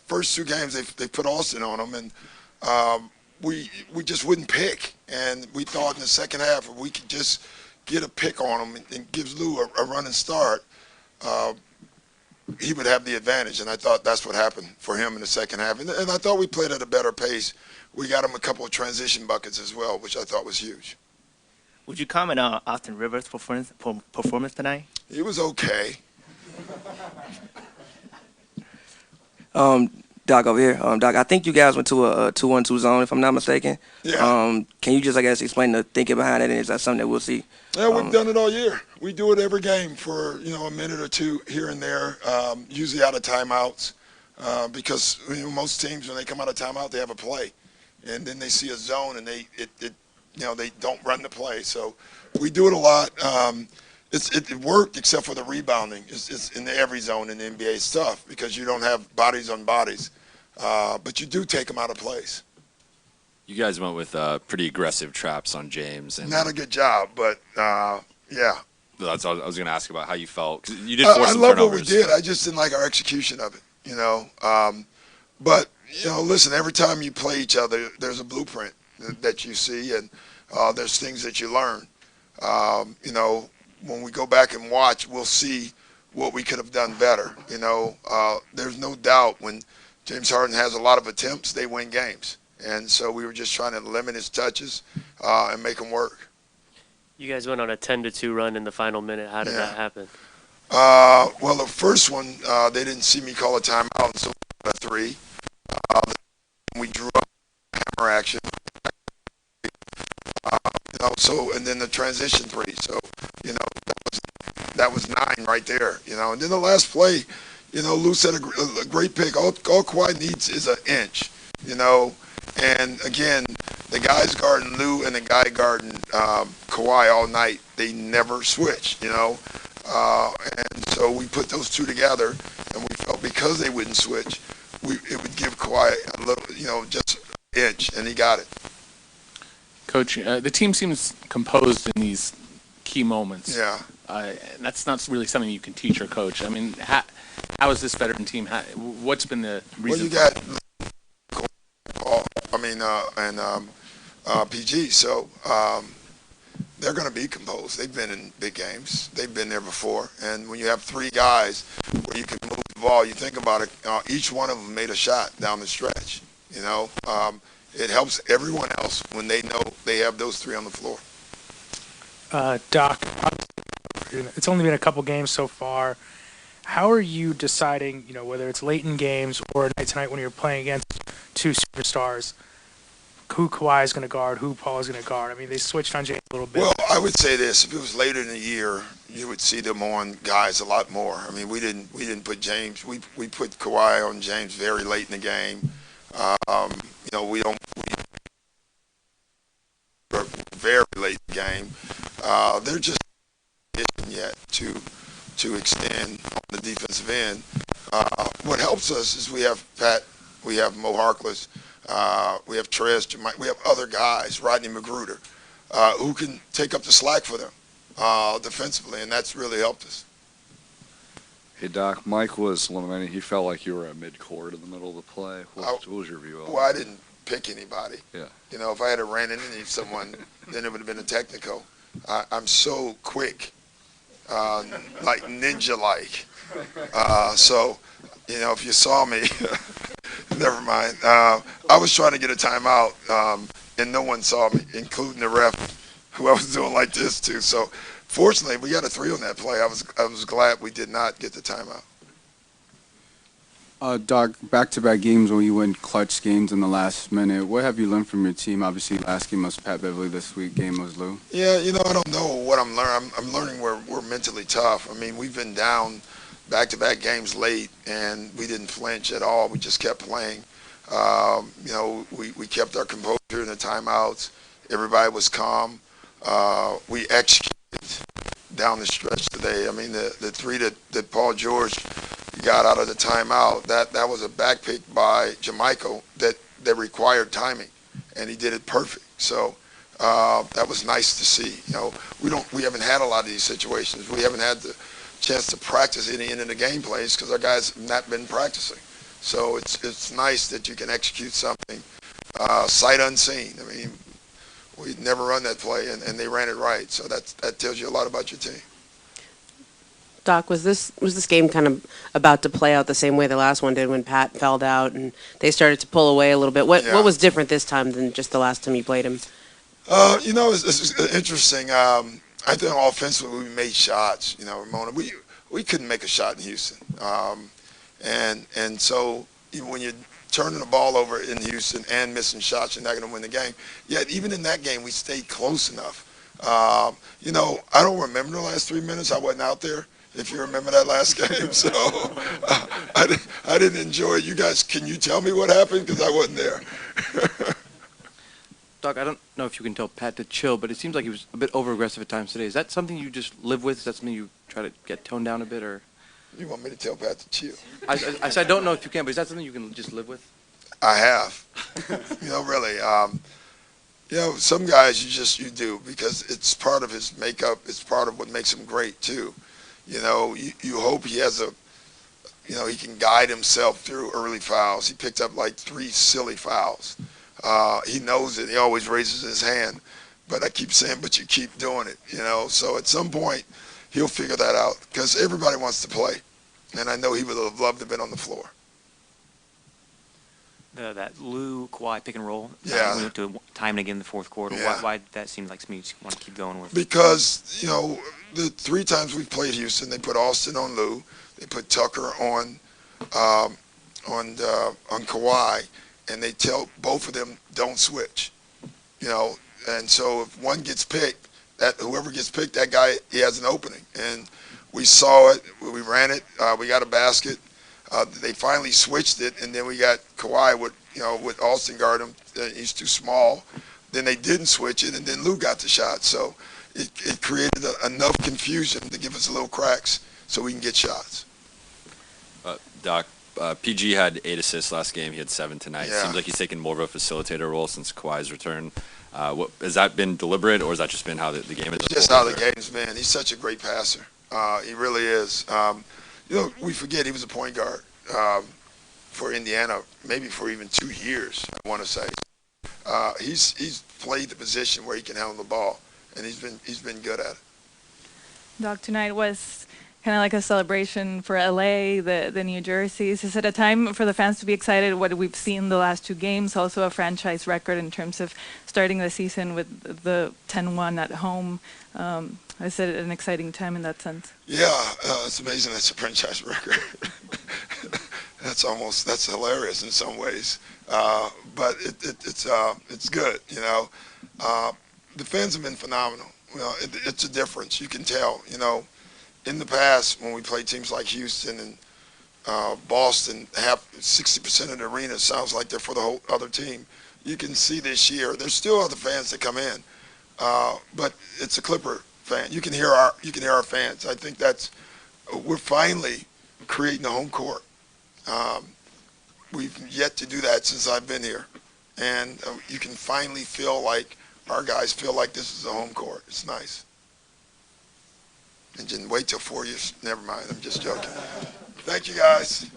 first 2 games they put Austin on them, and we just wouldn't pick. And we thought in the second half if we could just get a pick on them and gives Lou a running start, he would have the advantage. And I thought that's what happened for him in the second half. And I thought we played at a better pace. We got him a couple of transition buckets as well, which I thought was huge. Would you comment on Austin Rivers' performance tonight? He was okay. Doc over here. Doc, I think you guys went to a 2-1-2 zone, if I'm not mistaken. Yeah. Can you just, I guess, explain the thinking behind it? And is that something that we'll see? Yeah, we've done it all year. We do it every game for a minute or two here and there, usually out of timeouts, because most teams when they come out of timeout they have a play, and then they see a zone and they don't run the play. So we do it a lot. It worked except for the rebounding. It's in every zone in the NBA. It's tough because you don't have bodies on bodies, but you do take them out of place. You guys went with pretty aggressive traps on James. And not a good job, but yeah. That's what I was going to ask about how you felt. 'Cause you did force some I love turnovers. what we did. I just didn't like our execution of it, But, listen, every time you play each other, there's a blueprint that you see, and there's things that you learn. When we go back and watch, we'll see what we could have done better. There's no doubt when James Harden has a lot of attempts, they win games. And so we were just trying to limit his touches and make them work. You guys went on a 10-2 run in the final minute. How did that happen? Well, the first one, they didn't see me call a timeout, and so we got a 3. We drew up hammer action. And then the transition 3. So, that was 9 right there. And then the last play, Lou said a great pick. All Kawhi needs is an inch. And again, the guys guarding Lou and the guy guarding Kawhi all night, they never switched, and so we put those 2 together, and we felt because they wouldn't switch, it would give Kawhi a little, just an inch, and he got it. Coach, the team seems composed in these key moments. Yeah. That's not really something you can teach or coach. I mean, how is this veteran team? What's been the reason? Well, you got and PG, so they're going to be composed. They've been in big games. They've been there before. And when you have 3 guys where you can move the ball, you think about it, each one of them made a shot down the stretch. It helps everyone else when they know they have those 3 on the floor. Doc, it's only been a couple games so far. How are you deciding, whether it's late in games or night tonight when you're playing against 2 superstars, who Kawhi is going to guard, who Paul is going to guard? I mean, they switched on James a little bit. Well, I would say this: if it was later in the year, you would see them on guys a lot more. I mean, we didn't put James. We put Kawhi on James very late in the game. We very late in the game. They're just not yet to extend on the defensive end. What helps us is we have Pat, we have Mo Harkless, we have Trez, we have other guys, Rodney Magruder, who can take up the slack for them defensively, and that's really helped us. Hey, Doc, Mike was lamenting he felt like you were at midcourt in the middle of the play. What was your view of it? Well, I didn't pick anybody. Yeah. If I had ran into someone, then it would have been a technical. I'm so quick, like ninja-like. So, if you saw me, never mind. I was trying to get a timeout, and no one saw me, including the ref, who I was doing like this to. So, fortunately, we got a 3 on that play. I was glad we did not get the timeout. Doc, back-to-back games when you win clutch games in the last minute. What have you learned from your team? Obviously, last game was Pat Beverley. This week game was Lou. Yeah, I don't know what I'm learning. I'm learning we're mentally tough. I mean, we've been down back-to-back games late, and we didn't flinch at all. We just kept playing. We kept our composure in the timeouts. Everybody was calm. We executed down the stretch today. I mean, the 3 that Paul George got out of the timeout, that was a back pick by Jamaica that required timing, and he did it perfect. So that was nice to see. We haven't had a lot of these situations. We haven't had the chance to practice any end of the game plays because our guys have not been practicing. So it's nice that you can execute something sight unseen. I mean, we'd never run that play, and they ran it right. So that tells you a lot about your team. Doc, was this game kind of about to play out the same way the last one did when Pat fouled out and they started to pull away a little bit? What was different this time than just the last time you played him? It's interesting. I think offensively we made shots. Ramona, we couldn't make a shot in Houston, and so even when you're turning the ball over in Houston and missing shots, you're not going to win the game. Yet even in that game, we stayed close enough. I don't remember the last 3 minutes. I wasn't out there. If you remember that last game, so I didn't enjoy it. You guys, can you tell me what happened? Because I wasn't there. Doc, I don't know if you can tell Pat to chill, but it seems like he was a bit over-aggressive at times today. Is that something you just live with? Is that something you try to get toned down a bit, or? You want me to tell Pat to chill? I said I don't know if you can, but is that something you can just live with? I have. Really. Some guys you do because it's part of his makeup. It's part of what makes him great too. You hope he has he can guide himself through early fouls. He picked up like 3 silly fouls. He knows it. He always raises his hand. But I keep saying, but you keep doing it, So at some point, he'll figure that out because everybody wants to play. And I know he would have loved to have been on the floor. That Lou Kawhi pick and roll. Yeah. We went to time and again in the fourth quarter. Yeah. Why did that seem like something you want to keep going with? Because, the 3 times we've played Houston, they put Austin on Lou. They put Tucker on Kawhi, and they tell both of them don't switch. And so if one gets picked, whoever gets picked, that guy, he has an opening. And we saw it. We ran it. We got a basket. They finally switched it, and then we got Kawhi with Austin guard him. He's too small. Then they didn't switch it, and then Lou got the shot. So it created enough confusion to give us a little cracks so we can get shots. Doc, PG had 8 assists last game. He had 7 tonight. Yeah. Seems like he's taken more of a facilitator role since Kawhi's return. Has that been deliberate, or has that just been how the game is? It's just how the game's been. He's such a great passer. He really is. We forget he was a point guard for Indiana, maybe for even 2 years, I want to say. He's played the position where he can handle the ball, and he's been good at it. Doc, tonight was kind of like a celebration for LA, the New Jerseys. Is it a time for the fans to be excited? What we've seen the last 2 games, also a franchise record in terms of starting the season with the 10-1 at home. Is it an exciting time in that sense? Yeah, it's amazing. That's a franchise record. That's hilarious in some ways, but it's good. The fans have been phenomenal. It's a difference. You can tell. In the past when we played teams like Houston and Boston, 60% of the arena sounds like they're for the whole other team. You can see this year there's still other fans that come in, but it's a Clipper fan. You can hear our fans. I think we're finally creating a home court. We've yet to do that since I've been here, and you can finally feel like our guys feel like this is a home court. It's nice. And just wait till 4 years. Never mind. I'm just joking. Thank you, guys.